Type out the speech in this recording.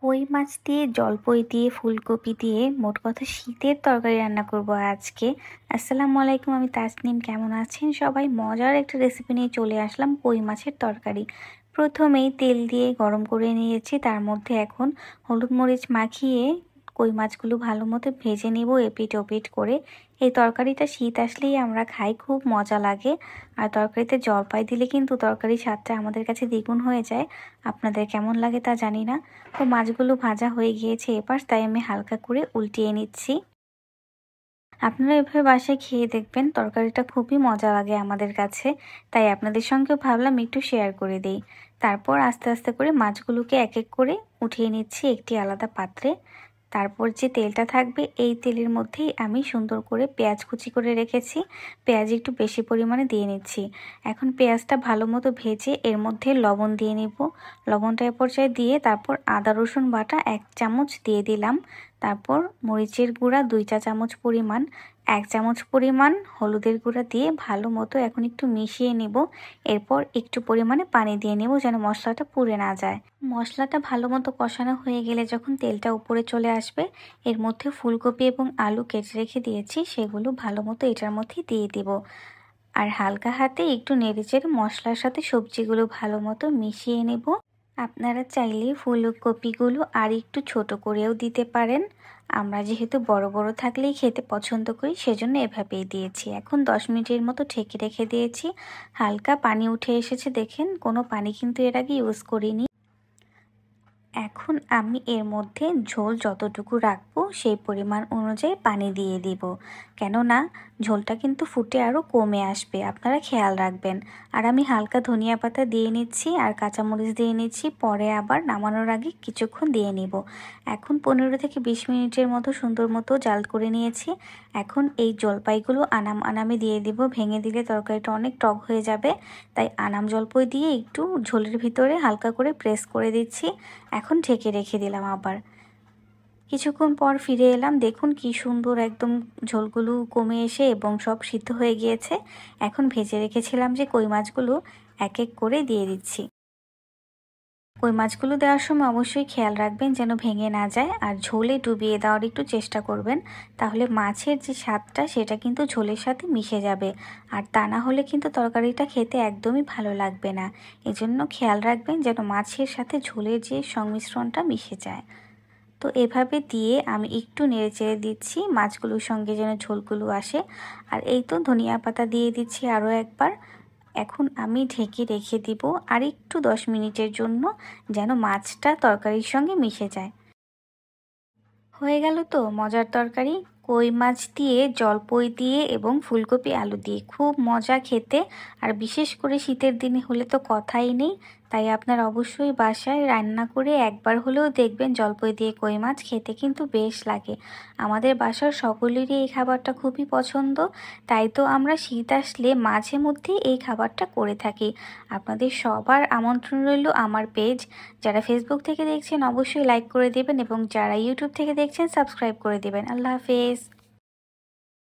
কই মাছ দিয়ে জলপই দিয়ে ফুলকপি দিয়ে মোট কথা শীতের তরকারি রান্না করব আজকে। আসসালামু আলাইকুম, আমি তাসনিম। কেমন আছেন সবাই? মজার একটা রেসিপি নিয়ে চলে আসলাম, কই মাছের তরকারি। প্রথমেই তেল দিয়ে গরম করে নিয়েছি, তার মধ্যে এখন হলুদ মরিচ মাখিয়ে কই মাছগুলো ভালো মতো ভেজে নিব এপিট ওপিট করে। এই তরকারিটা শীত আসলেই আমরা খাই, খুব মজা লাগে। আর তরকারিতে জলপাই দিলে কিন্তু তরকারির স্বাদটা আমাদের কাছে দ্বিগুণ হয়ে যায়। আপনাদের কেমন লাগে তা জানি না। তো মাছগুলো ভাজা হয়ে গিয়েছে এপাশ, তাই আমি হালকা করে উল্টিয়ে নিচ্ছি। আপনারা এভাবে বাসায় খেয়ে দেখবেন, তরকারিটা খুবই মজা লাগে আমাদের কাছে। তাই আপনাদের সঙ্গেও ভাবলাম একটু শেয়ার করে দিই। তারপর আস্তে আস্তে করে মাছগুলোকে এক এক করে উঠিয়ে নিচ্ছি একটি আলাদা পাত্রে। তারপর যে তেলটা থাকবে এই তেলের মধ্যেই আমি সুন্দর করে পেঁয়াজ কুচি করে রেখেছি, পেঁয়াজ একটু বেশি পরিমাণে দিয়ে নিচ্ছি। এখন পেঁয়াজটা ভালো মতো ভেজে এর মধ্যে লবণ দিয়ে নিব। লবণটা এ পর্যায়ে দিয়ে তারপর আদা রসুন বাটা 1 চামচ দিয়ে দিলাম। তারপর মরিচের গুঁড়া 2 চা চামচ পরিমাণ, 1 চামচ পরিমাণ হলুদের গুঁড়া দিয়ে ভালো মতো এখন একটু মিশিয়ে নিব। এরপর একটু পরিমাণে পানি দিয়ে নেব যেন মশলাটা পুড়ে না যায়। মশলাটা ভালো মতো কষানো হয়ে গেলে যখন তেলটা উপরে চলে আসবে, এর মধ্যে ফুলকপি এবং আলু কেটে রেখে দিয়েছি সেগুলো ভালো মতো এটার মধ্যে দিয়ে দিব। আর হালকা হাতে একটু নেড়েচেড়ে মশলার সাথে সবজিগুলো ভালো মতো মিশিয়ে নেব। আপনারা চাইলে ফুলকপিগুলো আর একটু ছোট করেও দিতে পারেন। আমরা যেহেতু বড় বড় থাকলেই খেতে পছন্দ করি, সেজন্য এভাবেই দিয়েছি। এখন 10 মিনিটের মতো ঢেকে রেখে দিয়েছি। হালকা পানি উঠে এসেছে, দেখেন কোনো পানি কিন্তু এর আগে ইউজ করিনি। এখন আমি এর মধ্যে ঝোল যতটুকু রাখবো সেই পরিমাণ অনুযায়ী পানি দিয়ে দিব, কেননা ঝোলটা কিন্তু ফুটে আরও কমে আসবে, আপনারা খেয়াল রাখবেন। আর আমি হালকা ধনিয়া পাতা দিয়ে নিচ্ছি আর কাঁচামরিচ দিয়ে নিচ্ছি, পরে আবার নামানোর আগে কিছুক্ষণ দিয়ে নিব। এখন 15 থেকে 20 মিনিটের মতো সুন্দর মতো জাল করে নিয়েছি। এখন এই জলপাইগুলো আনাম আনামে দিয়ে দিব, ভেঙে দিলে তরকারিটা অনেক টক হয়ে যাবে। তাই আনাম জলপাই দিয়ে একটু ঝোলের ভিতরে হালকা করে প্রেস করে দিচ্ছি। এখন ঢেকে রেখে দিলাম। আবার কিছুক্ষণ পর ফিরে এলাম, দেখুন কি সুন্দর একদম ঝোলগুলো কমে এসে এবং সব সিদ্ধ হয়ে গিয়েছে। এখন ভেজে রেখেছিলাম যে কই মাছগুলো এক এক করে দিয়ে দিচ্ছি। কই মাছগুলো দেওয়ার সময় অবশ্যই খেয়াল রাখবেন যেন ভেঙে না যায়, আর ঝোলে ডুবিয়ে দেওয়ার একটু চেষ্টা করবেন, তাহলে মাছের যে স্বাদটা সেটা কিন্তু ঝোলের সাথে মিশে যাবে। আর তা না হলে কিন্তু তরকারিটা খেতে একদমই ভালো লাগবে না। এজন্য খেয়াল রাখবেন যেন মাছের সাথে ঝোলের যে সংমিশ্রণটা মিশে যায়। তো এভাবে দিয়ে আমি একটু নেড়েচেড়ে দিচ্ছি মাছগুলোর সঙ্গে যেন ঝোলগুলো আসে। আর এই তো ধনিয়া পাতা দিয়ে দিচ্ছি আরও একবার। এখন আমি ঢেকে রেখে দিব আর একটু 10 মিনিটের জন্য, যেন মাছটা তরকারির সঙ্গে মিশে যায়। হয়ে গেল তো মজার তরকারি, কই মাছ দিয়ে জলপই দিয়ে এবং ফুলকপি আলু দিয়ে, খুব মজা খেতে। আর বিশেষ করে শীতের দিনে হলে তো কথাই নেই। তাই আপনারা অবশ্যই বাসায় রান্না করে একবার হলেও দেখবেন জলপই দিয়ে কই মাছ, খেতে কিন্তু বেশ লাগে। আমাদের বাসার সকলেরই এই খাবারটা খুবই পছন্দ। তাই তো আমরা শীত আসলে মাঝে মধ্যে এই খাবারটা করে থাকি। আপনাদের সবার আমন্ত্রণ রইল আমার পেজ। যারা ফেসবুক থেকে দেখছেন অবশ্যই লাইক করে দেবেন এবং যারা ইউটিউব থেকে দেখছেন সাবস্ক্রাইব করে দেবেন। আল্লাহ হাফেজ।